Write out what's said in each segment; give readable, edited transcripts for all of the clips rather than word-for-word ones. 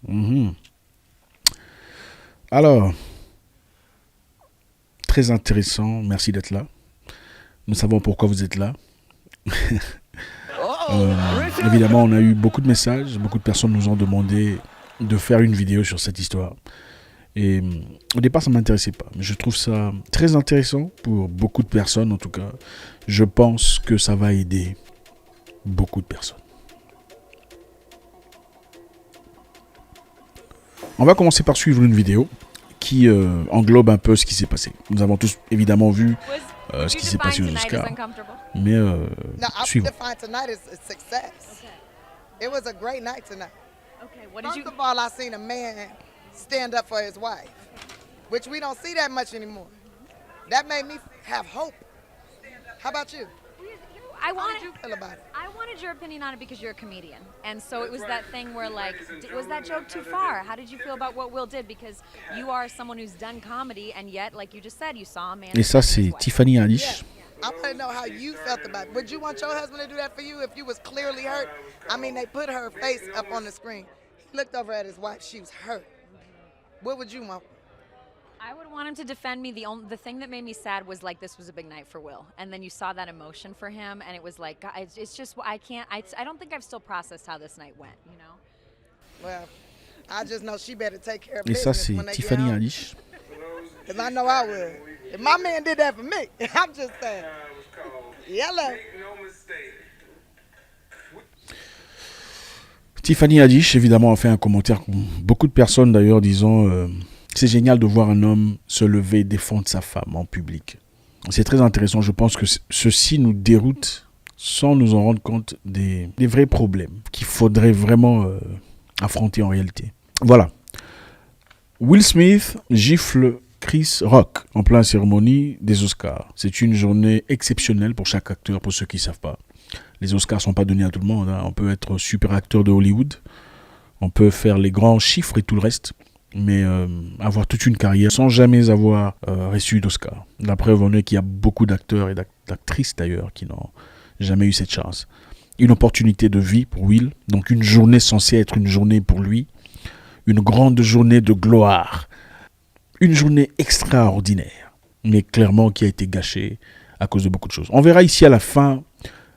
Mhm. Alors, très intéressant. Merci d'être là. Nous savons pourquoi vous êtes là. Évidemment, on a eu beaucoup de messages. Beaucoup de personnes nous ont demandé de faire une vidéo sur cette histoire. Et au départ, ça ne m'intéressait pas. Mais je trouve ça très intéressant pour beaucoup de personnes, en tout cas. Je pense que ça va aider beaucoup de personnes. On va commencer par suivre une vidéo qui englobe un peu ce qui s'est passé. Nous avons tous évidemment vu ce qui s'est passé aux Oscars. Mais suivons. It was a great night tonight. Okay, what did First you... of all, I seen a man stand up for his wife, which we don't see that much anymore. That made me have hope. How about you? I How wanted, did you feel about it? I wanted your opinion on it because you're a comedian. And so it was that thing where, like, was that joke too far? How did you feel about what Will did? Because you are someone who's done comedy, and yet, like you just said, you saw a man... Et ça, defending his c'est wife. Tiffany Haddish. I want to know how you felt about it. Would you want your husband to do that for you if you was clearly hurt? I mean, they put her face up on the screen. He looked over at his wife. She was hurt. What would you want? I would want him to defend me. The thing that made me sad was, like, this was a big night for Will. And then you saw that emotion for him, and it was like, God, it's just, I can't, I don't think I've still processed how this night went, you know? Well, I just know she better take care of Et ça, business c'est when they get Tiffany home. Haddish. Because I know I would. If my man did that for me, I'm just saying. Yellow. Tiffany Haddish, évidemment, a fait un commentaire, beaucoup de personnes d'ailleurs, disant c'est génial de voir un homme se lever et défendre sa femme en public. C'est très intéressant. Je pense que ceci nous déroute sans nous en rendre compte des vrais problèmes qu'il faudrait vraiment affronter en réalité. Voilà. Will Smith gifle Chris Rock en pleine cérémonie des Oscars. C'est une journée exceptionnelle pour chaque acteur, pour ceux qui ne savent pas. Les Oscars ne sont pas donnés à tout le monde. Hein. On peut être super acteur de Hollywood, on peut faire les grands chiffres et tout le reste, mais avoir toute une carrière sans jamais avoir reçu d'Oscar. La preuve en est qu'il y a beaucoup d'acteurs et d'actrices d'ailleurs qui n'ont jamais eu cette chance. Une opportunité de vie pour Will, donc une journée censée être une journée pour lui, une grande journée de gloire, une journée extraordinaire, mais clairement qui a été gâchée à cause de beaucoup de choses. On verra ici à la fin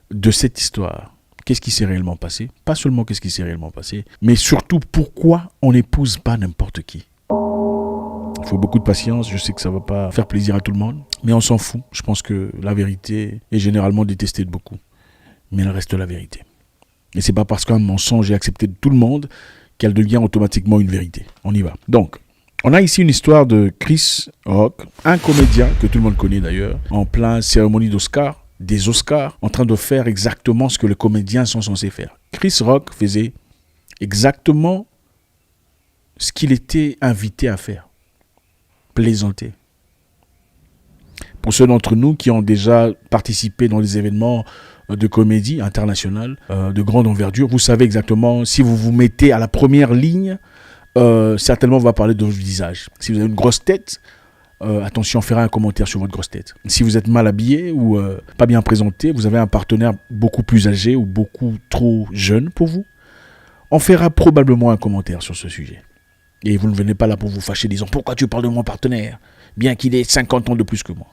de cette histoire qu'est-ce qui s'est réellement passé. Pas seulement qu'est-ce qui s'est réellement passé, mais surtout pourquoi on n'épouse pas n'importe qui. Il faut beaucoup de patience, je sais que ça ne va pas faire plaisir à tout le monde, mais on s'en fout. Je pense que la vérité est généralement détestée de beaucoup, mais elle reste la vérité. Et c'est pas parce qu'un mensonge est accepté de tout le monde qu'elle devient automatiquement une vérité. On y va. Donc, on a ici une histoire de Chris Rock, un comédien que tout le monde connaît d'ailleurs, en plein cérémonie d'Oscar, des Oscars, en train de faire exactement ce que les comédiens sont censés faire. Chris Rock faisait exactement ce qu'il était invité à faire. Plaisanter. Pour ceux d'entre nous qui ont déjà participé dans des événements de comédie internationale, de grande envergure, vous savez exactement, si vous vous mettez à la première ligne, certainement on va parler de votre visage. Si vous avez une grosse tête, attention, on fera un commentaire sur votre grosse tête. Si vous êtes mal habillé ou pas bien présenté, vous avez un partenaire beaucoup plus âgé ou beaucoup trop jeune pour vous, on fera probablement un commentaire sur ce sujet. Et vous ne venez pas là pour vous fâcher disant « Pourquoi tu parles de mon partenaire, bien qu'il ait 50 ans de plus que moi ?»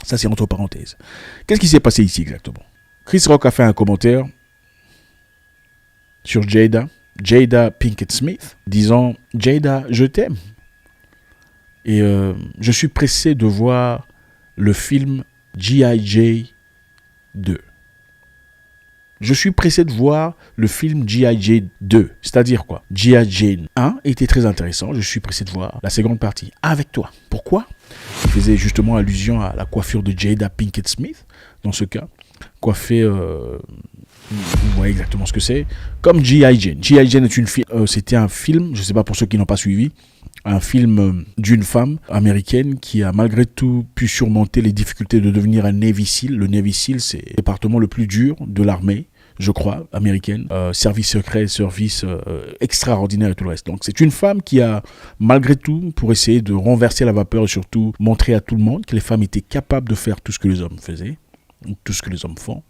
Ça, c'est entre parenthèses. Qu'est-ce qui s'est passé ici exactement? Chris Rock a fait un commentaire sur Jada Pinkett Smith, disant « Jada, je t'aime. » Et je suis pressé de voir le film G.I. Jane 2. Je suis pressé de voir le film G.I. Jane 2. C'est-à-dire quoi? G.I. Jane 1 était très intéressant. Je suis pressé de voir la seconde partie avec toi. Pourquoi? Il faisait justement allusion à la coiffure de Jada Pinkett Smith, dans ce cas. Coiffée, vous voyez exactement ce que c'est. Comme G.I. Jane. G.I. Jane c'était un film, je ne sais pas pour ceux qui n'ont pas suivi, un film d'une femme américaine qui a malgré tout pu surmonter les difficultés de devenir un Navy SEAL. Le Navy SEAL, c'est le département le plus dur de l'armée, je crois, américaine. Service secret, service extraordinaire et tout le reste. Donc c'est une femme qui a, malgré tout, pour essayer de renverser la vapeur et surtout montrer à tout le monde que les femmes étaient capables de faire tout ce que les hommes faisaient, tout ce que les hommes font,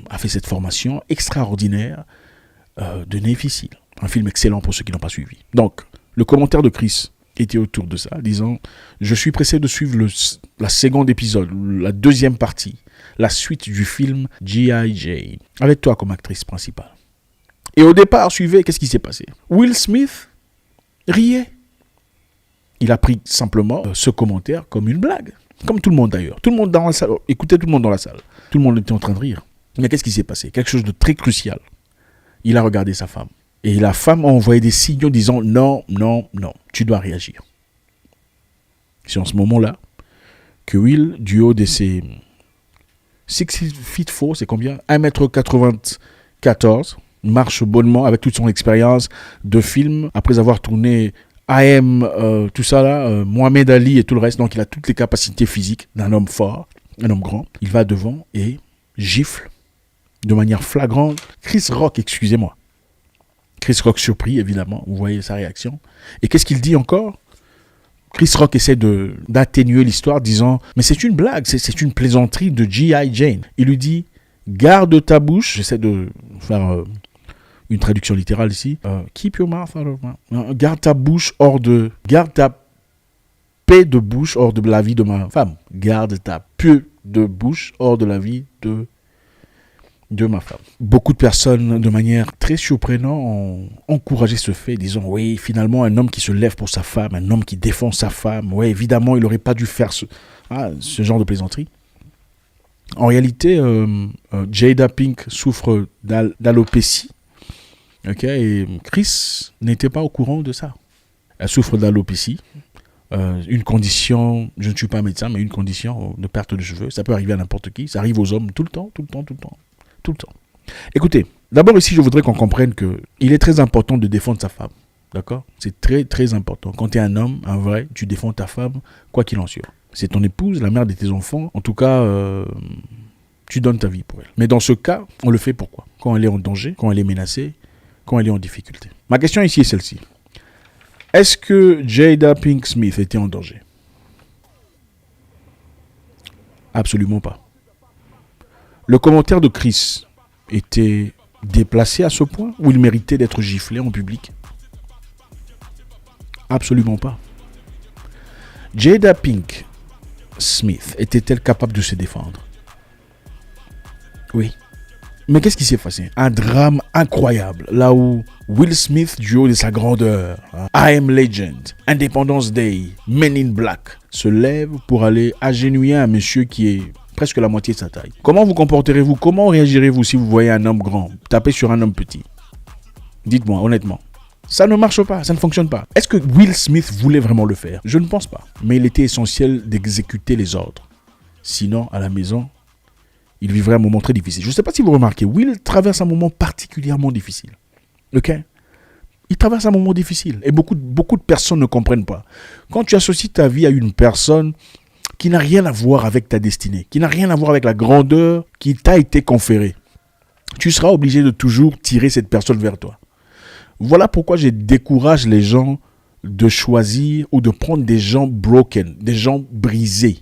a fait cette formation extraordinaire de Navy SEAL. Un film excellent pour ceux qui n'ont pas suivi. Donc, le commentaire de Chris était autour de ça, disant « Je suis pressé de suivre la seconde épisode, la deuxième partie, la suite du film G.I. Jane, avec toi comme actrice principale. » Et au départ, suivez, qu'est-ce qui s'est passé? Will Smith riait. Il a pris simplement ce commentaire comme une blague. Comme tout le monde d'ailleurs. Tout le monde dans la salle. Écoutez, tout le monde dans la salle. Tout le monde était en train de rire. Mais qu'est-ce qui s'est passé? Quelque chose de très crucial. Il a regardé sa femme. Et la femme a envoyé des signaux disant non, non, non, tu dois réagir. C'est en ce moment-là que Will, du haut de ses 6 feet 4, c'est combien? 1m94, marche bonnement avec toute son expérience de film après avoir tourné tout ça là, Mohamed Ali et tout le reste. Donc il a toutes les capacités physiques d'un homme fort, un homme grand. Il va devant et gifle de manière flagrante Chris Rock, excusez-moi. Chris Rock surpris, évidemment, vous voyez sa réaction. Et qu'est-ce qu'il dit encore? Chris Rock essaie d'atténuer l'histoire, disant « Mais c'est une blague, c'est une plaisanterie de G.I. Jane. » Il lui dit « Garde ta bouche. » J'essaie de faire une traduction littérale ici. « Keep your mouth out of my... » Garde ta bouche Garde ta paix de bouche hors de la vie de ma femme. Garde ta paix de bouche hors de la vie de ma femme. Beaucoup de personnes, de manière très surprenante, ont encouragé ce fait, disant oui, finalement, un homme qui se lève pour sa femme, un homme qui défend sa femme, oui, évidemment, il n'aurait pas dû faire ce genre de plaisanterie. En réalité, Jada Pink souffre d'alopécie, et Chris n'était pas au courant de ça. Elle souffre d'alopécie, une condition, je ne suis pas médecin, mais une condition de perte de cheveux. Ça peut arriver à n'importe qui, ça arrive aux hommes tout le temps. Écoutez, d'abord ici, je voudrais qu'on comprenne qu'il est très important de défendre sa femme. D'accord? C'est très, très important. Quand tu es un homme, un vrai, tu défends ta femme, quoi qu'il en soit. C'est ton épouse, la mère de tes enfants. En tout cas, tu donnes ta vie pour elle. Mais dans ce cas, on le fait pourquoi? Quand elle est en danger, quand elle est menacée, quand elle est en difficulté. Ma question ici est celle-ci. Est-ce que Jada Pinkett Smith était en danger? Absolument pas. Le commentaire de Chris était déplacé à ce point où il méritait d'être giflé en public? Absolument pas. Jada Pinkett Smith était-elle capable de se défendre? Oui. Mais qu'est-ce qui s'est passé? Un drame incroyable, là où Will Smith, du haut de sa grandeur, I Am Legend, Independence Day, Men in Black, se lève pour aller agenouiller un monsieur qui est presque la moitié de sa taille. Comment vous comporterez-vous? Comment réagirez-vous si vous voyez un homme grand taper sur un homme petit? Dites-moi honnêtement. Ça ne marche pas, ça ne fonctionne pas. Est-ce que Will Smith voulait vraiment le faire? Je ne pense pas. Mais il était essentiel d'exécuter les ordres. Sinon, à la maison, il vivrait un moment très difficile. Je ne sais pas si vous remarquez, Will traverse un moment particulièrement difficile. Ok? Il traverse un moment difficile. Et beaucoup de personnes ne comprennent pas. Quand tu associes ta vie à une personne qui n'a rien à voir avec ta destinée, qui n'a rien à voir avec la grandeur qui t'a été conférée, tu seras obligé de toujours tirer cette personne vers toi. Voilà pourquoi je décourage les gens de choisir ou de prendre des gens broken, des gens brisés.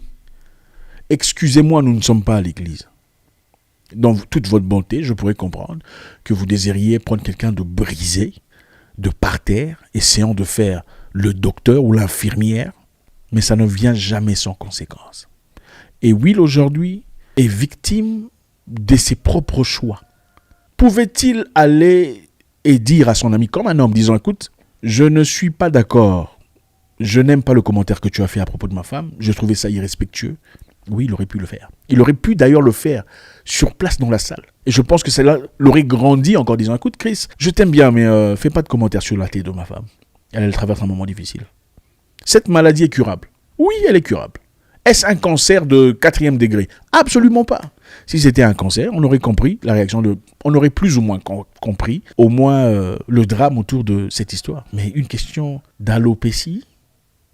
Excusez-moi, nous ne sommes pas à l'église. Dans toute votre bonté, je pourrais comprendre que vous désiriez prendre quelqu'un de brisé, de par terre, essayant de faire le docteur ou l'infirmière, mais ça ne vient jamais sans conséquence. Et Will, aujourd'hui, est victime de ses propres choix. Pouvait-il aller et dire à son ami, comme un homme, disant, écoute, je ne suis pas d'accord, je n'aime pas le commentaire que tu as fait à propos de ma femme, je trouvais ça irrespectueux. Oui, il aurait pu le faire. Il aurait pu d'ailleurs le faire sur place dans la salle. Et je pense que celle-là l'aurait grandi encore disant, écoute Chris, je t'aime bien, mais fais pas de commentaires sur la tête de ma femme. Elle traverse un moment difficile. Cette maladie est curable. Oui, elle est curable. Est-ce un cancer de 4e degré? Absolument pas. Si c'était un cancer, on aurait compris la réaction on aurait plus ou moins compris au moins le drame autour de cette histoire. Mais une question d'alopécie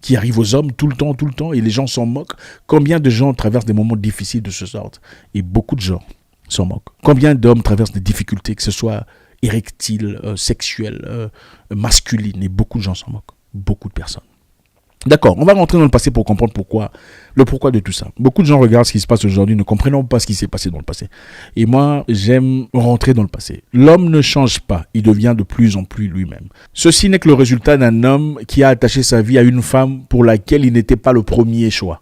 qui arrive aux hommes tout le temps, et les gens s'en moquent. Combien de gens traversent des moments difficiles de ce sort? Et beaucoup de gens s'en moquent. Combien d'hommes traversent des difficultés, que ce soit érectiles, sexuelles, masculines, et beaucoup de gens s'en moquent. Beaucoup de personnes. D'accord, on va rentrer dans le passé pour comprendre le pourquoi de tout ça. Beaucoup de gens regardent ce qui se passe aujourd'hui, ne comprenant pas ce qui s'est passé dans le passé. Et moi, j'aime rentrer dans le passé. L'homme ne change pas, il devient de plus en plus lui-même. Ceci n'est que le résultat d'un homme qui a attaché sa vie à une femme pour laquelle il n'était pas le premier choix.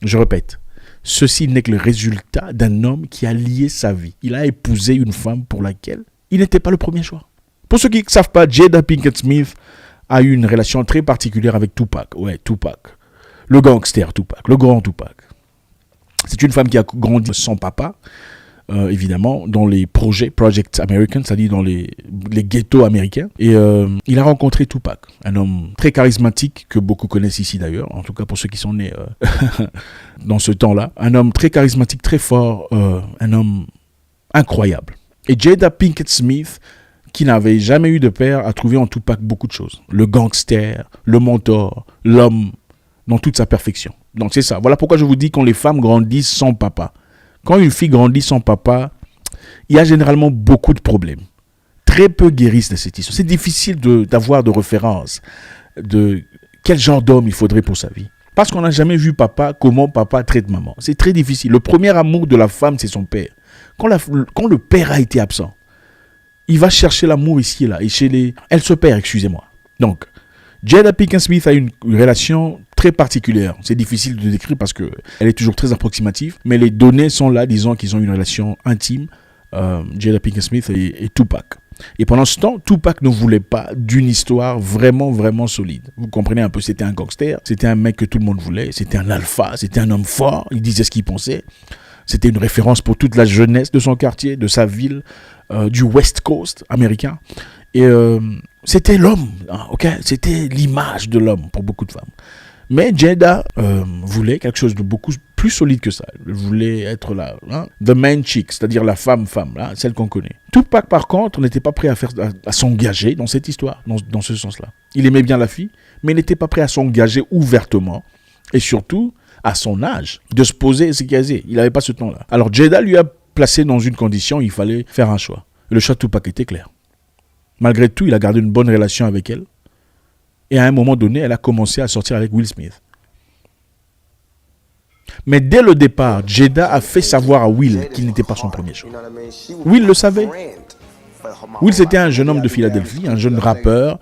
Je répète, ceci n'est que le résultat d'un homme qui a lié sa vie. Il a épousé une femme pour laquelle il n'était pas le premier choix. Pour ceux qui ne savent pas, Jada Pinkett Smith a eu une relation très particulière avec Tupac. Ouais, Tupac. Le gangster Tupac, le grand Tupac. C'est une femme qui a grandi sans papa, évidemment, dans les Project American, c'est-à-dire dans les ghettos américains. Et il a rencontré Tupac, un homme très charismatique que beaucoup connaissent ici d'ailleurs, en tout cas pour ceux qui sont nés dans ce temps-là. Un homme très charismatique, très fort, un homme incroyable. Et Jada Pinkett Smith, qui n'avait jamais eu de père, a trouvé en Tupac beaucoup de choses. Le gangster, le mentor, l'homme, dans toute sa perfection. Donc c'est ça. Voilà pourquoi je vous dis quand les femmes grandissent sans papa. Quand une fille grandit sans papa, il y a généralement beaucoup de problèmes. Très peu guérissent de cette histoire. C'est difficile d'avoir de référence de quel genre d'homme il faudrait pour sa vie. Parce qu'on n'a jamais vu papa, comment papa traite maman. C'est très difficile. Le premier amour de la femme, c'est son père. Quand le père a été absent, il va chercher l'amour ici et là. Et elle se perd, excusez-moi. Donc, Jada Pinkett Smith a une relation très particulière. C'est difficile de décrire parce qu'elle est toujours très approximative. Mais les données sont là, disant qu'ils ont une relation intime, Jada Pinkett Smith et Tupac. Et pendant ce temps, Tupac ne voulait pas d'une histoire vraiment, vraiment solide. Vous comprenez un peu, c'était un gangster, c'était un mec que tout le monde voulait, c'était un alpha, c'était un homme fort, il disait ce qu'il pensait. C'était une référence pour toute la jeunesse de son quartier, de sa ville, du West Coast américain. Et c'était l'homme, hein, ok? C'était l'image de l'homme pour beaucoup de femmes. Mais Jada voulait quelque chose de beaucoup plus solide que ça. Elle voulait être là, hein, the man chick, c'est-à-dire la femme, hein, celle qu'on connaît. Tupac, par contre, n'était pas prêt à s'engager dans cette histoire, dans ce sens-là. Il aimait bien la fille, mais il n'était pas prêt à s'engager ouvertement. Et surtout, à son âge, de se poser et se caser. Il n'avait pas ce temps-là. Alors Jada lui a placé dans une condition, il fallait faire un choix. Le choix de Tupac était clair. Malgré tout, il a gardé une bonne relation avec elle. Et à un moment donné, elle a commencé à sortir avec Will Smith. Mais dès le départ, Jada a fait savoir à Will qu'il n'était pas son premier choix. Will le savait. Will, c'était un jeune homme de Philadelphie, un jeune rappeur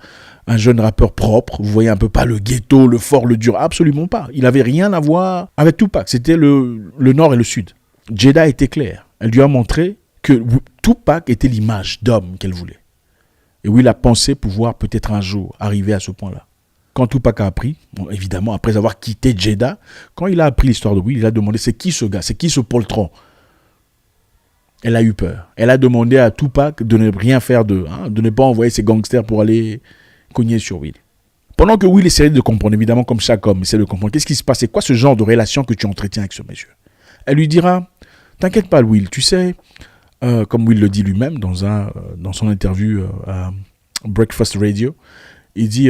propre. Vous voyez un peu, pas le ghetto, le fort, le dur, absolument pas. Il n'avait rien à voir avec Tupac. C'était le nord et le sud. Jada était claire. Elle lui a montré que Tupac était l'image d'homme qu'elle voulait. Et Will a pensé pouvoir peut-être un jour arriver à ce point-là. Quand Tupac a appris, bon, évidemment, après avoir quitté Jada, quand il a appris l'histoire de Will, il a demandé c'est qui ce gars, c'est qui ce poltron. Elle a eu peur. Elle a demandé à Tupac de ne rien faire de ne pas envoyer ses gangsters pour aller cogner sur Will. Pendant que Will essayait de comprendre, évidemment, comme chaque homme essaie de comprendre, qu'est-ce qui se passe, c'est quoi ce genre de relation que tu entretiens avec ce monsieur. Elle lui dira, t'inquiète pas Will, tu sais, comme Will le dit lui-même dans son interview à Breakfast Radio, il dit,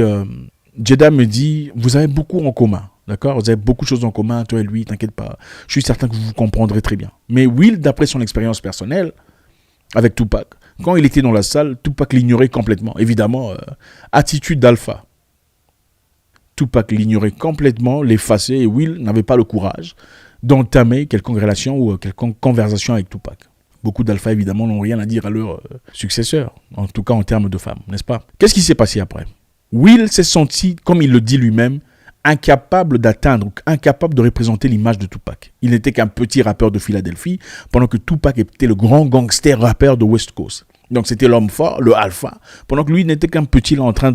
Jada me dit, vous avez beaucoup en commun, d'accord? Vous avez beaucoup de choses en commun, toi et lui, t'inquiète pas. Je suis certain que vous vous comprendrez très bien. Mais Will, d'après son expérience personnelle, avec Tupac, quand il était dans la salle, Tupac l'ignorait complètement. Évidemment, attitude d'alpha. Tupac l'ignorait complètement, l'effaçait, et Will n'avait pas le courage d'entamer quelconque relation ou quelconque conversation avec Tupac. Beaucoup d'alpha, évidemment, n'ont rien à dire à leur successeur, en tout cas en termes de femmes, n'est-ce pas? Qu'est-ce qui s'est passé après? Will s'est senti, comme il le dit lui-même, incapable d'atteindre, incapable de représenter l'image de Tupac. Il n'était qu'un petit rappeur de Philadelphie, pendant que Tupac était le grand gangster rappeur de West Coast. Donc c'était l'homme fort, le alpha, pendant que lui n'était qu'un petit là en train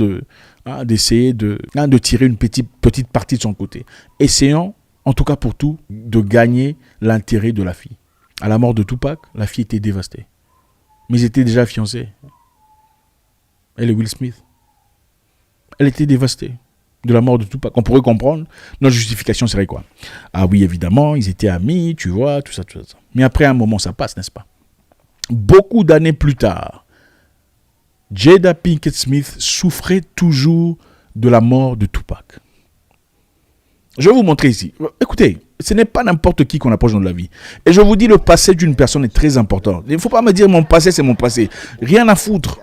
d'essayer de tirer une petite partie de son côté. Essayant, en tout cas pour tout, de gagner l'intérêt de la fille. À la mort de Tupac, la fille était dévastée. Mais ils étaient déjà fiancés. Elle et Will Smith. Elle était dévastée de la mort de Tupac. On pourrait comprendre, notre justification serait quoi? Ah oui, évidemment, ils étaient amis, tu vois, tout ça. Mais après un moment, ça passe, n'est-ce pas? Beaucoup d'années plus tard, Jada Pinkett Smith souffrait toujours de la mort de Tupac. Je vais vous montrer ici. Écoutez, ce n'est pas n'importe qui qu'on approche dans la vie. Et je vous dis, le passé d'une personne est très important. Il ne faut pas me dire mon passé, c'est mon passé. Rien à foutre.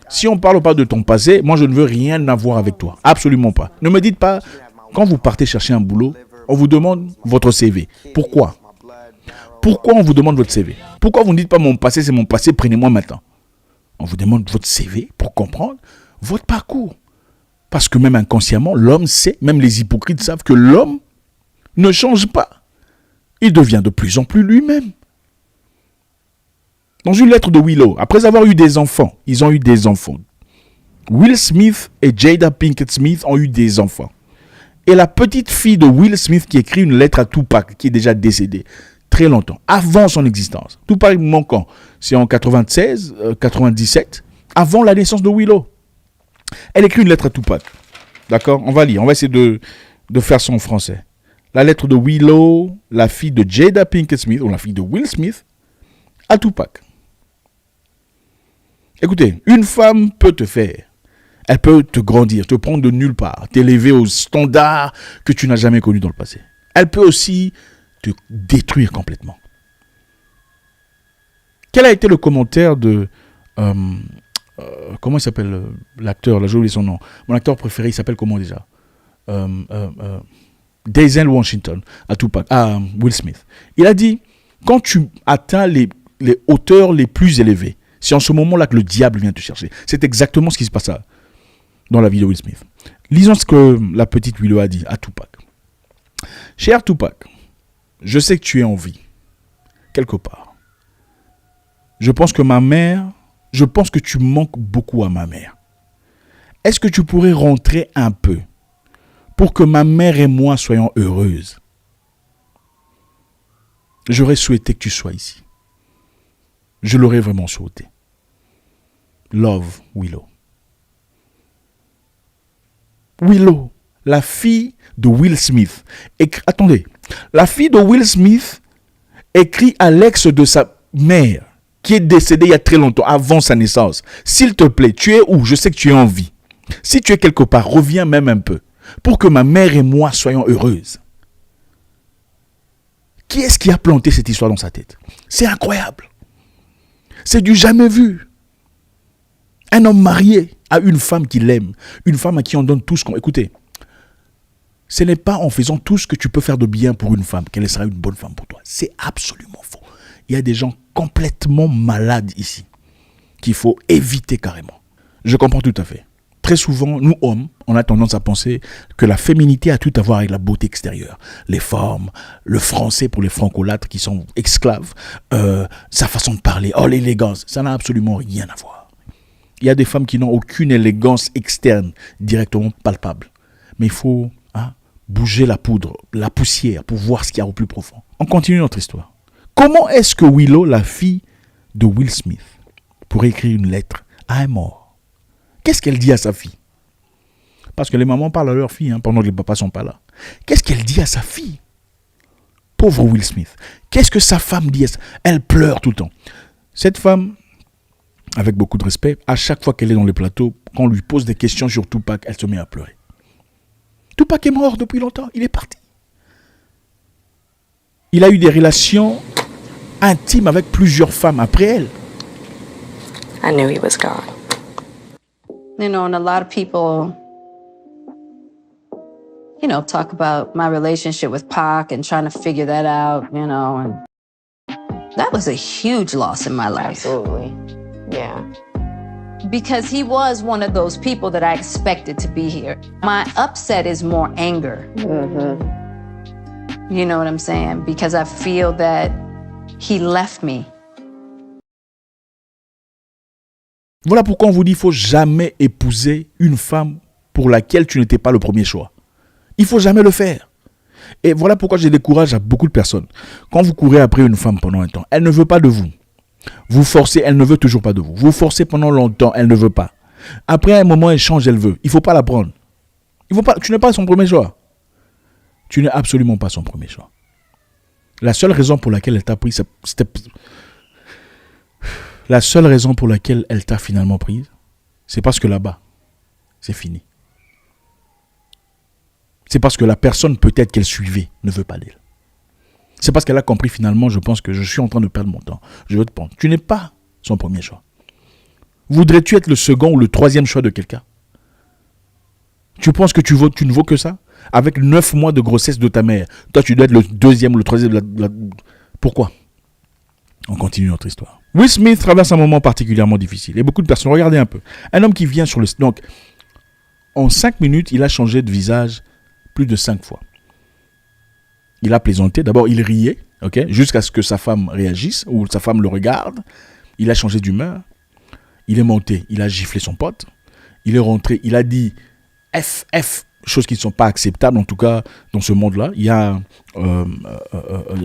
Si on parle pas de ton passé, moi je ne veux rien avoir avec toi. Absolument pas. Ne me dites pas, quand vous partez chercher un boulot, on vous demande votre CV. Pourquoi? Pourquoi on vous demande votre CV? Pourquoi vous ne dites pas mon passé, c'est mon passé, prenez-moi maintenant? On vous demande votre CV pour comprendre votre parcours. Parce que même inconsciemment, l'homme sait, même les hypocrites savent que l'homme ne change pas. Il devient de plus en plus lui-même. Dans une lettre de Willow, après avoir eu des enfants, ils ont eu des enfants. Will Smith et Jada Pinkett Smith ont eu des enfants. Et la petite fille de Will Smith qui écrit une lettre à Tupac, qui est déjà décédé très longtemps, avant son existence. Tupac manquant, c'est en 96, 97, avant la naissance de Willow. Elle écrit une lettre à Tupac. D'accord? On va lire, on va essayer de faire son français. La lettre de Willow, la fille de Jada Pinkett Smith, ou la fille de Will Smith, à Tupac. Écoutez, une femme peut te faire. Elle peut te grandir, te prendre de nulle part, t'élever aux standards que tu n'as jamais connus dans le passé. Elle peut aussi te détruire complètement. Quel a été le commentaire de... comment il s'appelle l'acteur? Là, j'ai oublié son nom. Mon acteur préféré, il s'appelle comment déjà? Denzel Washington à Will Smith. Il a dit, quand tu atteins les hauteurs les plus élevées, c'est en ce moment-là que le diable vient te chercher. C'est exactement ce qui se passe dans la vie de Will Smith. Lisons ce que la petite Willow a dit à Tupac. Cher Tupac, je sais que tu es en vie, quelque part. Je pense que tu manques beaucoup à ma mère. Est-ce que tu pourrais rentrer un peu pour que ma mère et moi soyons heureuses? J'aurais souhaité que tu sois ici. Je l'aurais vraiment souhaité. Love, Willow. Willow, la fille de Will Smith. Attendez, la fille de Will Smith écrit à l'ex de sa mère, qui est décédée il y a très longtemps, avant sa naissance. S'il te plaît, tu es où? Je sais que tu es en vie. Si tu es quelque part, reviens même un peu, pour que ma mère et moi soyons heureuses. Qui est-ce qui a planté cette histoire dans sa tête? C'est incroyable. C'est du jamais vu. Un homme marié à une femme qu'il aime, une femme à qui on donne tout ce qu'on... Écoutez, ce n'est pas en faisant tout ce que tu peux faire de bien pour une femme qu'elle sera une bonne femme pour toi. C'est absolument faux. Il y a des gens complètement malades ici qu'il faut éviter carrément. Je comprends tout à fait. Très souvent, nous hommes, on a tendance à penser que la féminité a tout à voir avec la beauté extérieure. Les formes, le français pour les francolâtres qui sont esclaves, sa façon de parler, l'élégance, ça n'a absolument rien à voir. Il y a des femmes qui n'ont aucune élégance externe directement palpable. Mais il faut bouger la poudre, la poussière pour voir ce qu'il y a au plus profond. On continue notre histoire. Comment est-ce que Willow, la fille de Will Smith, pourrait écrire une lettre à un mort? Qu'est-ce qu'elle dit à sa fille? Parce que les mamans parlent à leur fille pendant que les papas ne sont pas là. Qu'est-ce qu'elle dit à sa fille? Pauvre Will Smith. Qu'est-ce que sa femme dit? Elle pleure tout le temps. Cette femme, avec beaucoup de respect, à chaque fois qu'elle est dans le plateau, quand on lui pose des questions sur Tupac, elle se met à pleurer. Tupac est mort depuis longtemps, il est parti. Il a eu des relations intimes avec plusieurs femmes après elle. I knew he was gone. You know, and a lot of people, talk about my relationship with Pac and trying to figure that out, and that was a huge loss in my life. Absolutely. Yeah. Because he was one of those people that I expected to be here. My upset is more anger. Mm-hmm. You know what I'm saying? Because I feel that he left me. Voilà pourquoi on vous dit qu'il ne faut jamais épouser une femme pour laquelle tu n'étais pas le premier choix. Il ne faut jamais le faire. Et voilà pourquoi je décourage à beaucoup de personnes. Quand vous courez après une femme pendant un temps, elle ne veut pas de vous. Vous forcez, elle ne veut toujours pas de vous. Vous forcez pendant longtemps, elle ne veut pas. Après un moment, elle change, elle veut. Il ne faut pas la prendre. Tu n'es pas son premier choix. Tu n'es absolument pas son premier choix. La seule raison pour laquelle elle t'a pris, la seule raison pour laquelle elle t'a finalement prise, c'est parce que là-bas, c'est fini. C'est parce que la personne peut-être qu'elle suivait ne veut pas d'elle. C'est parce qu'elle a compris finalement, je pense que je suis en train de perdre mon temps. Je veux te prendre. Tu n'es pas son premier choix. Voudrais-tu être le second ou le troisième choix de quelqu'un? Tu penses que tu ne vaux que ça? Avec 9 mois de grossesse de ta mère, toi tu dois être le deuxième ou le troisième. Pourquoi? On continue notre histoire. Will Smith traverse un moment particulièrement difficile. Et beaucoup de personnes, regardez un peu. Un homme qui vient sur le... Donc, en 5 minutes, il a changé de visage plus de 5 fois. Il a plaisanté. D'abord, il riait, ok, jusqu'à ce que sa femme réagisse ou sa femme le regarde. Il a changé d'humeur. Il est monté. Il a giflé son pote. Il est rentré. Il a dit F, choses qui ne sont pas acceptables, en tout cas dans ce monde-là. Il y a un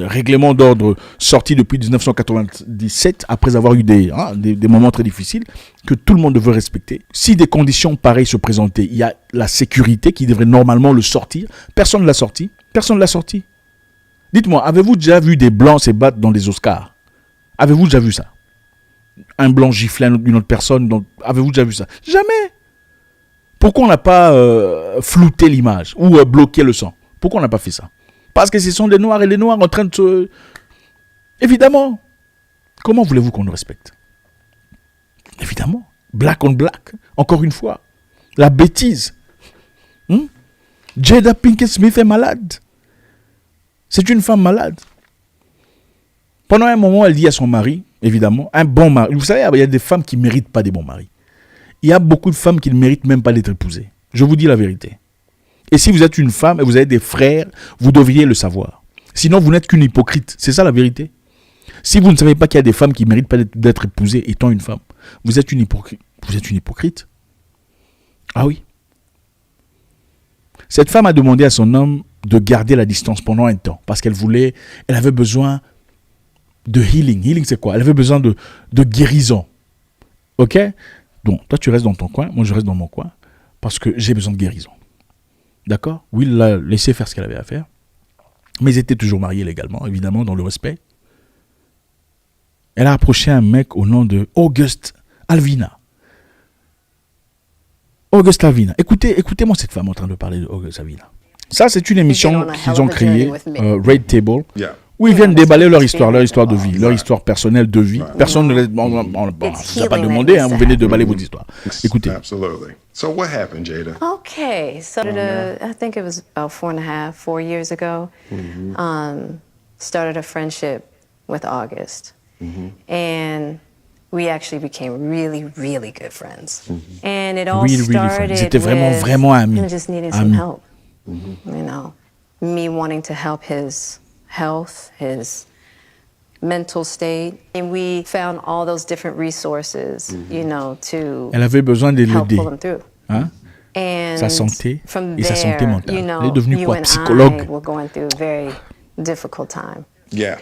règlement d'ordre sorti depuis 1997, après avoir eu des moments très difficiles, que tout le monde devrait respecter. Si des conditions pareilles se présentaient, il y a la sécurité qui devrait normalement le sortir. Personne ne l'a sorti. Personne ne l'a sorti. Dites-moi, avez-vous déjà vu des blancs se battre dans des Oscars? Avez-vous déjà vu ça? Un blanc gifler une autre personne, avez-vous déjà vu ça? Jamais. Pourquoi on n'a pas flouté l'image ou bloqué le sang? Pourquoi on n'a pas fait ça? Parce que ce sont des noirs et les noirs en train de se... Évidemment. Comment voulez-vous qu'on nous respecte? Évidemment. Black on black. Encore une fois. La bêtise. Jada Pinkett Smith est malade. C'est une femme malade. Pendant un moment, elle dit à son mari, évidemment, un bon mari. Vous savez, il y a des femmes qui ne méritent pas des bons maris. Il y a beaucoup de femmes qui ne méritent même pas d'être épousées. Je vous dis la vérité. Et si vous êtes une femme et vous avez des frères, vous devriez le savoir. Sinon, vous n'êtes qu'une hypocrite. C'est ça la vérité. Si vous ne savez pas qu'il y a des femmes qui ne méritent pas d'être épousées étant une femme, vous êtes une hypocrite. Vous êtes une hypocrite. Ah oui. Cette femme a demandé à son homme de garder la distance pendant un temps parce qu'elle avait besoin de healing. Healing, c'est quoi? Elle avait besoin de guérison. Ok? Donc, toi, tu restes dans ton coin, moi, je reste dans mon coin, parce que j'ai besoin de guérison. D'accord? Will l'a laissé faire ce qu'elle avait à faire, mais ils étaient toujours mariés légalement, évidemment, dans le respect. Elle a approché un mec au nom de August Alvina. August Alvina. Écoutez-moi cette femme en train de parler de August Alvina. Ça, c'est une émission qu'ils ont créée, Red Table. Yeah. Où ils viennent déballer leur histoire de vie, leur histoire personnelle de vie. Personne ne vous a pas demandé, vous venez déballer votre histoire. Écoutez. Absolutely. So what happened, Jada? Okay, so I think it was about 4 years ago. Started a friendship with August. And we actually became really, really good friends. And it all started with him just needing some help. You know, me wanting to help his health, his mental state, and we found all those different resources, you know, to Elle avait besoin de l'aider. pull him through. Hein? And sa santé from et sa santé there, mentale. you know, Elle est devenue you quoi? and Psychologue. I were going through a very difficult time. Yeah.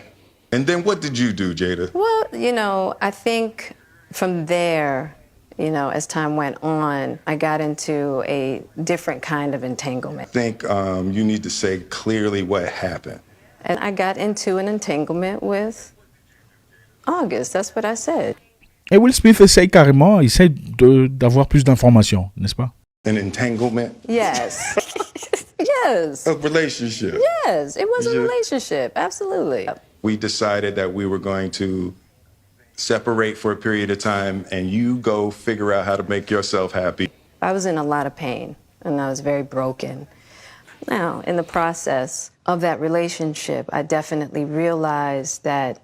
And then what did you do, Jada? Well, you know, I think from there, you know, as time went on, I got into a different kind of entanglement. I think you need to say clearly what happened. And I got into an entanglement with August. That's what I said. Et Will Smith essaye d'avoir plus d'informations, n'est-ce pas? An entanglement? Yes. Yes. A relationship? Yes, it was a relationship. Absolutely. We decided that we were going to separate for a period of time and you go figure out how to make yourself happy. I was in a lot of pain and I was very broken. Now, in the process of that relationship, I definitely realized that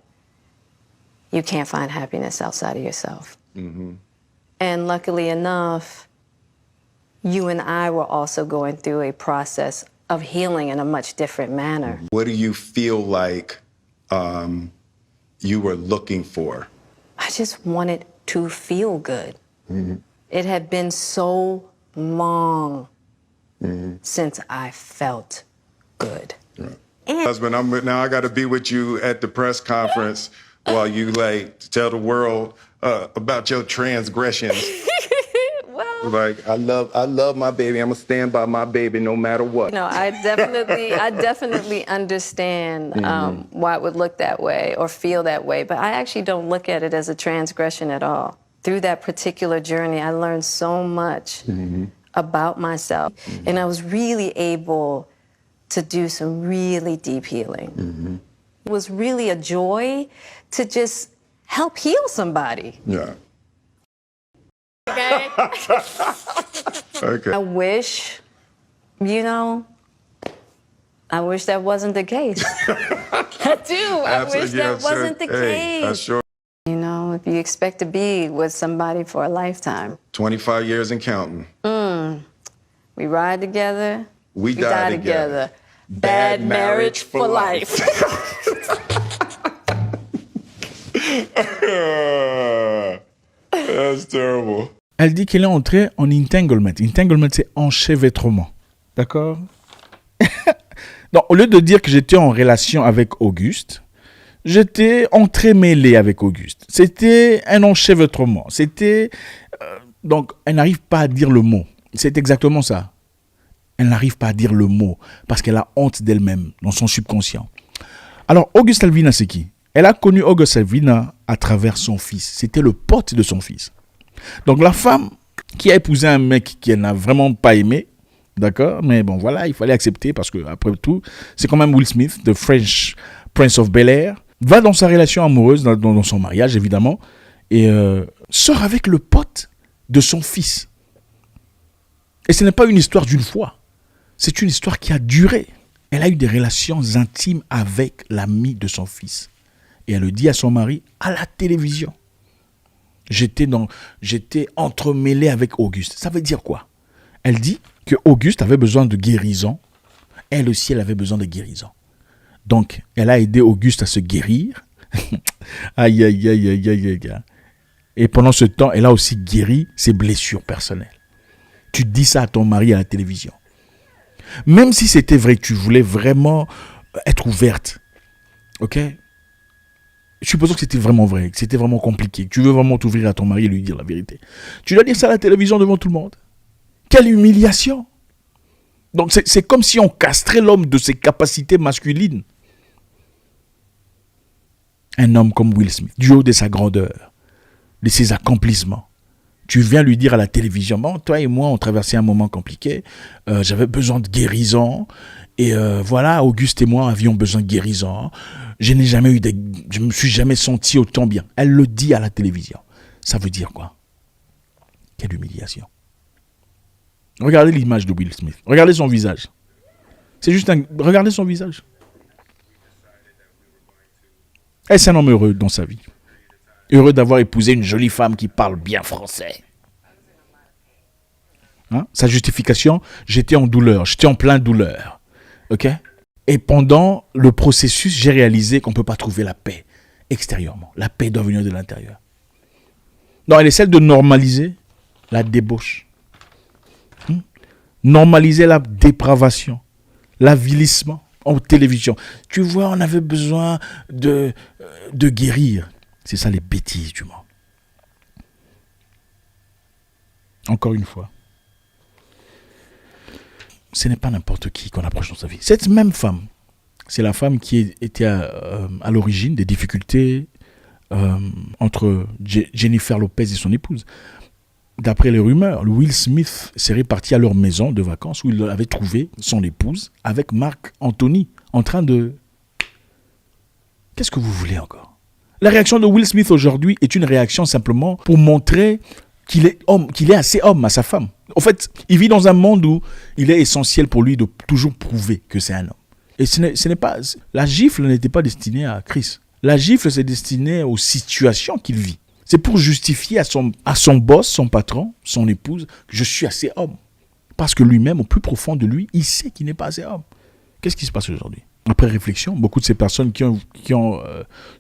you can't find happiness outside of yourself. And luckily enough, you and I were also going through a process of healing in a much different manner. What do you feel like you were looking for? I just wanted to feel good. It had been so long since I felt good. And Husband, now I got to be with you at the press conference while you tell the world about your transgressions. well, I love my baby. I'm gonna stand by my baby no matter what. No, I definitely understand why it would look that way or feel that way, but I actually don't look at it as a transgression at all. Through that particular journey, I learned so much about myself, and I was really able to do some really deep healing. It was really a joy to just help heal somebody. Yeah. Okay. Okay. I wish, I wish that wasn't the case. I do. I wish that wasn't the case. That's sure. If you expect to be with somebody for a lifetime. 25 years and counting. We ride together. We die together. Bad marriage for life. That's terrible. Elle dit qu'elle est entrée en entanglement. Entanglement, c'est enchevêtrement. D'accord? Donc, au lieu de dire que j'étais en relation avec Auguste, j'étais entremêlé avec Auguste. C'était un enchevêtrement. C'était... donc, elle n'arrive pas à dire le mot. C'est exactement ça. Elle n'arrive pas à dire le mot parce qu'elle a honte d'elle-même dans son subconscient. Alors, Auguste Alvina, c'est qui? Elle a connu Auguste Alvina à travers son fils. C'était le pote de son fils. Donc, la femme qui a épousé un mec qu'elle n'a vraiment pas aimé, d'accord? Mais bon, voilà, il fallait accepter parce que, après tout, c'est quand même Will Smith, the French Prince of Bel-Air, va dans sa relation amoureuse, dans son mariage, évidemment, et sort avec le pote de son fils. Et ce n'est pas une histoire d'une fois. C'est une histoire qui a duré. Elle a eu des relations intimes avec l'ami de son fils. Et elle le dit à son mari à la télévision. J'étais entremêlé avec Auguste. Ça veut dire quoi? Elle dit que Auguste avait besoin de guérison. Elle aussi, elle avait besoin de guérison. Donc, elle a aidé Auguste à se guérir. Aïe, aïe, aïe, aïe, aïe, aïe. Et pendant ce temps, elle a aussi guéri ses blessures personnelles. Tu dis ça à ton mari à la télévision. Même si c'était vrai que tu voulais vraiment être ouverte. Ok? Supposons que c'était vraiment vrai, que c'était vraiment compliqué, que tu veux vraiment t'ouvrir à ton mari et lui dire la vérité. Tu dois dire ça à la télévision devant tout le monde. Quelle humiliation! Donc c'est comme si on castrait l'homme de ses capacités masculines. Un homme comme Will Smith, du haut de sa grandeur, de ses accomplissements. Tu viens lui dire à la télévision, bon, toi et moi, on traversait un moment compliqué, j'avais besoin de guérison, et voilà, Auguste et moi avions besoin de guérison. Je me suis jamais senti autant bien. Elle le dit à la télévision. Ça veut dire quoi? Quelle humiliation. Regardez l'image de Will Smith. Regardez son visage. Regardez son visage. Est-ce un homme heureux dans sa vie? Heureux d'avoir épousé une jolie femme qui parle bien français. Hein? Sa justification, j'étais en douleur, j'étais en plein douleur. Ok? Et pendant le processus, j'ai réalisé qu'on ne peut pas trouver la paix extérieurement. La paix doit venir de l'intérieur. Donc, elle essaie de normaliser la débauche. Normaliser la dépravation, l'avilissement en télévision. Tu vois, on avait besoin de guérir. C'est ça les bêtises du monde. Encore une fois, ce n'est pas n'importe qui qu'on approche dans sa vie. Cette même femme, c'est la femme qui était à l'origine des difficultés entre Jennifer Lopez et son épouse. D'après les rumeurs, Will Smith serait parti à leur maison de vacances où il avait trouvé son épouse avec Marc Anthony en train de... Qu'est-ce que vous voulez encore? La réaction de Will Smith aujourd'hui est une réaction simplement pour montrer qu'il est homme, qu'il est assez homme à sa femme. En fait, il vit dans un monde où il est essentiel pour lui de toujours prouver que c'est un homme. Et ce n'est pas... La gifle n'était pas destinée à Chris. La gifle, c'est destiné aux situations qu'il vit. C'est pour justifier à son boss, son patron, son épouse, que je suis assez homme. Parce que lui-même, au plus profond de lui, il sait qu'il n'est pas assez homme. Qu'est-ce qui se passe aujourd'hui? Après réflexion, beaucoup de ces personnes qui ont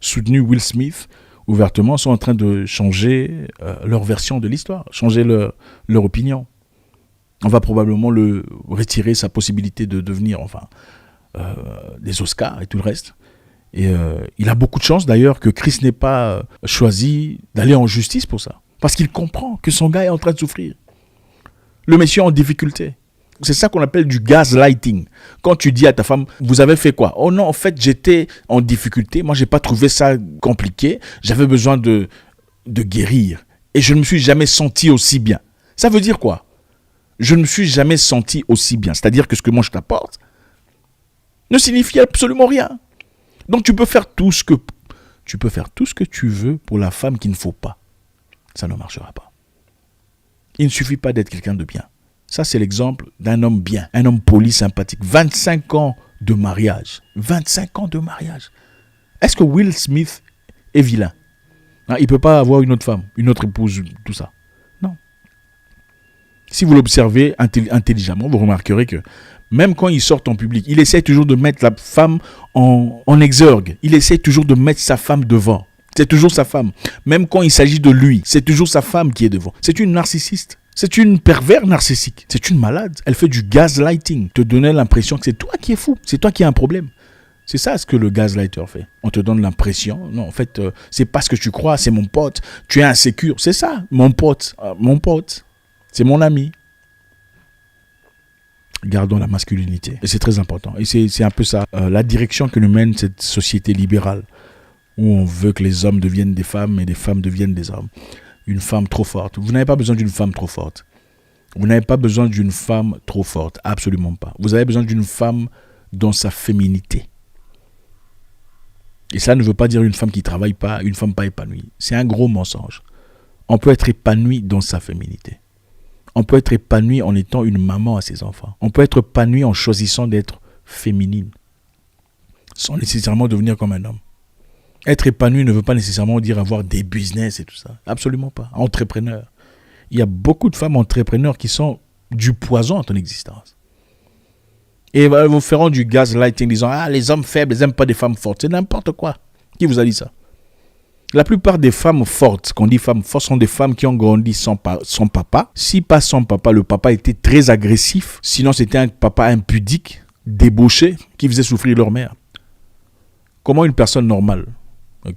soutenu Will Smith ouvertement sont en train de changer leur version de l'histoire, changer leur opinion. On va probablement le retirer sa possibilité de devenir, des Oscars et tout le reste. Et il a beaucoup de chance d'ailleurs que Chris n'ait pas choisi d'aller en justice pour ça. Parce qu'il comprend que son gars est en train de souffrir. Le monsieur est en difficulté. C'est ça qu'on appelle du gaslighting. Quand tu dis à ta femme, vous avez fait quoi? Oh non, en fait, j'étais en difficulté. Moi, j'ai pas trouvé ça compliqué. J'avais besoin de guérir. Et je ne me suis jamais senti aussi bien. Ça veut dire quoi? Je ne me suis jamais senti aussi bien. C'est-à-dire que ce que moi je t'apporte ne signifie absolument rien. Donc tu peux faire tout ce que tu veux pour la femme qu'il ne faut pas. Ça ne marchera pas. Il ne suffit pas d'être quelqu'un de bien. Ça, c'est l'exemple d'un homme bien, un homme poli, sympathique. 25 ans de mariage. 25 ans de mariage. Est-ce que Will Smith est vilain? Il ne peut pas avoir une autre femme, une autre épouse, tout ça. Non. Si vous l'observez intelligemment, vous remarquerez que même quand il sort en public, il essaie toujours de mettre la femme en exergue. Il essaie toujours de mettre sa femme devant. C'est toujours sa femme. Même quand il s'agit de lui, c'est toujours sa femme qui est devant. C'est une narcissiste. C'est une pervers narcissique. C'est une malade. Elle fait du gaslighting. Te donner l'impression que c'est toi qui es fou. C'est toi qui as un problème. C'est ça ce que le gaslighter fait. On te donne l'impression. Non, en fait, c'est pas ce que tu crois. C'est mon pote. Tu es insécure. C'est ça, mon pote. Mon pote. C'est mon ami. Gardons la masculinité. Et c'est très important. Et c'est un peu ça. La direction que nous mène cette société libérale. Où on veut que les hommes deviennent des femmes et des femmes deviennent des hommes. Une femme trop forte. Vous n'avez pas besoin d'une femme trop forte. Vous n'avez pas besoin d'une femme trop forte. Absolument pas. Vous avez besoin d'une femme dans sa féminité. Et ça ne veut pas dire une femme qui ne travaille pas, une femme pas épanouie. C'est un gros mensonge. On peut être épanoui dans sa féminité. On peut être épanoui en étant une maman à ses enfants. On peut être épanoui en choisissant d'être féminine. Sans nécessairement devenir comme un homme. Être épanoui ne veut pas nécessairement dire avoir des business et tout ça. Absolument pas. Entrepreneur. Il y a beaucoup de femmes entrepreneurs qui sont du poison dans ton existence. Et elles vous feront du gaslighting disant « Ah, les hommes faibles, ils n'aiment pas des femmes fortes. » C'est n'importe quoi. Qui vous a dit ça? La plupart des femmes fortes, qu'on dit femmes fortes, sont des femmes qui ont grandi sans papa. Si pas sans papa, le papa était très agressif. Sinon, c'était un papa impudique, débauché, qui faisait souffrir leur mère. Comment une personne normale,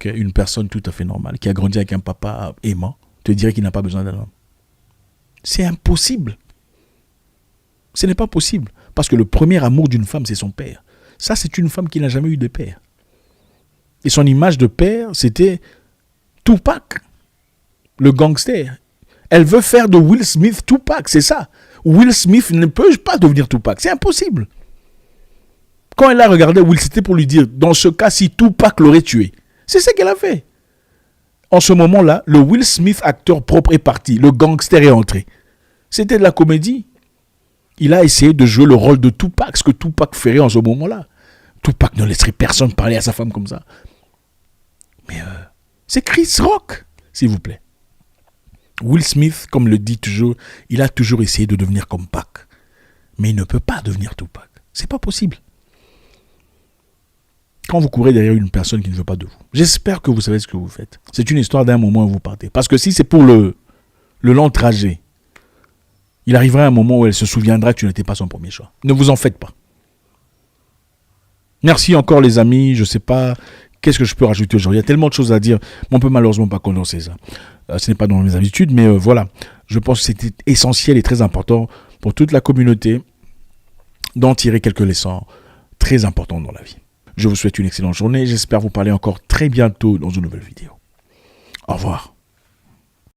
une personne tout à fait normale, qui a grandi avec un papa aimant, te dirait qu'il n'a pas besoin d'un homme? C'est impossible. Ce n'est pas possible. Parce que le premier amour d'une femme, c'est son père. Ça, c'est une femme qui n'a jamais eu de père. Et son image de père, c'était Tupac, le gangster. Elle veut faire de Will Smith Tupac, c'est ça. Will Smith ne peut pas devenir Tupac. C'est impossible. Quand elle a regardé Will, c'était pour lui dire, dans ce cas, si Tupac l'aurait tué. C'est ce qu'elle a fait. En ce moment-là, le Will Smith acteur propre est parti. Le gangster est entré. C'était de la comédie. Il a essayé de jouer le rôle de Tupac, ce que Tupac ferait en ce moment-là. Tupac ne laisserait personne parler à sa femme comme ça. Mais c'est Chris Rock, s'il vous plaît. Will Smith, comme le dit toujours, il a toujours essayé de devenir comme Pac. Mais il ne peut pas devenir Tupac. C'est pas possible. Quand vous courez derrière une personne qui ne veut pas de vous, j'espère que vous savez ce que vous faites. C'est une histoire d'un moment où vous partez. Parce que si c'est pour le long trajet, il arrivera un moment où elle se souviendra que tu n'étais pas son premier choix. Ne vous en faites pas. Merci encore les amis. Je ne sais pas qu'est-ce que je peux rajouter aujourd'hui. Il y a tellement de choses à dire. Mais on ne peut malheureusement pas condenser ça. Ce n'est pas dans mes habitudes. Mais voilà. Je pense que c'était essentiel et très important pour toute la communauté d'en tirer quelques leçons très importantes dans la vie. Je vous souhaite une excellente journée. J'espère vous parler encore très bientôt dans une nouvelle vidéo. Au revoir.